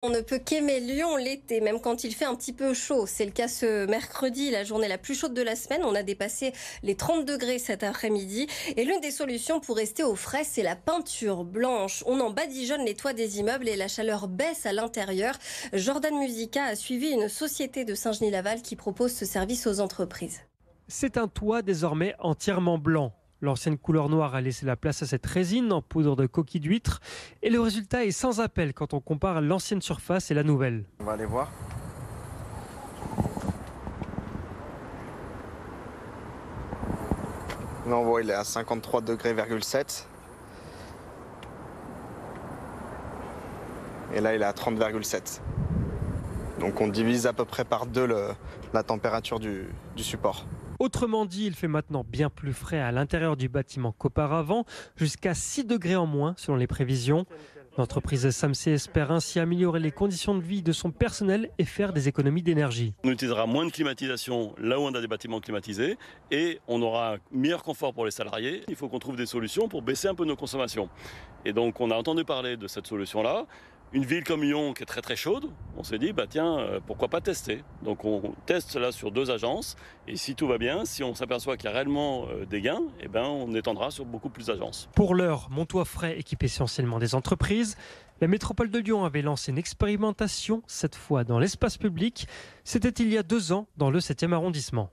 On ne peut qu'aimer Lyon l'été, même quand il fait un petit peu chaud. C'est le cas ce mercredi, la journée la plus chaude de la semaine. On a dépassé les 30 degrés cet après-midi. Et l'une des solutions pour rester au frais, c'est la peinture blanche. On en badigeonne les toits des immeubles et la chaleur baisse à l'intérieur. Jordan Musica a suivi une société de Saint-Genis-Laval qui propose ce service aux entreprises. C'est un toit désormais entièrement blanc. L'ancienne couleur noire a laissé la place à cette résine en poudre de coquille d'huître. Et le résultat est sans appel quand on compare l'ancienne surface et la nouvelle. On va aller voir. Là, on voit il est à 53 degrés, 7. Et là, il est à 30,7. Donc on divise à peu près par deux la température du support. Autrement dit, il fait maintenant bien plus frais à l'intérieur du bâtiment qu'auparavant, jusqu'à 6 degrés en moins selon les prévisions. L'entreprise Samsé espère ainsi améliorer les conditions de vie de son personnel et faire des économies d'énergie. On utilisera moins de climatisation là où on a des bâtiments climatisés et on aura un meilleur confort pour les salariés. Il faut qu'on trouve des solutions pour baisser un peu nos consommations. Et donc on a entendu parler de cette solution-là. Une ville comme Lyon qui est très très chaude, on s'est dit pourquoi pas tester. Donc on teste cela sur 2 agences et si tout va bien, si on s'aperçoit qu'il y a réellement des gains, on étendra sur beaucoup plus d'agences. Pour l'heure, Mon Toit Frais équipe essentiellement des entreprises. La métropole de Lyon avait lancé une expérimentation, cette fois dans l'espace public. C'était il y a 2 ans dans le 7e arrondissement.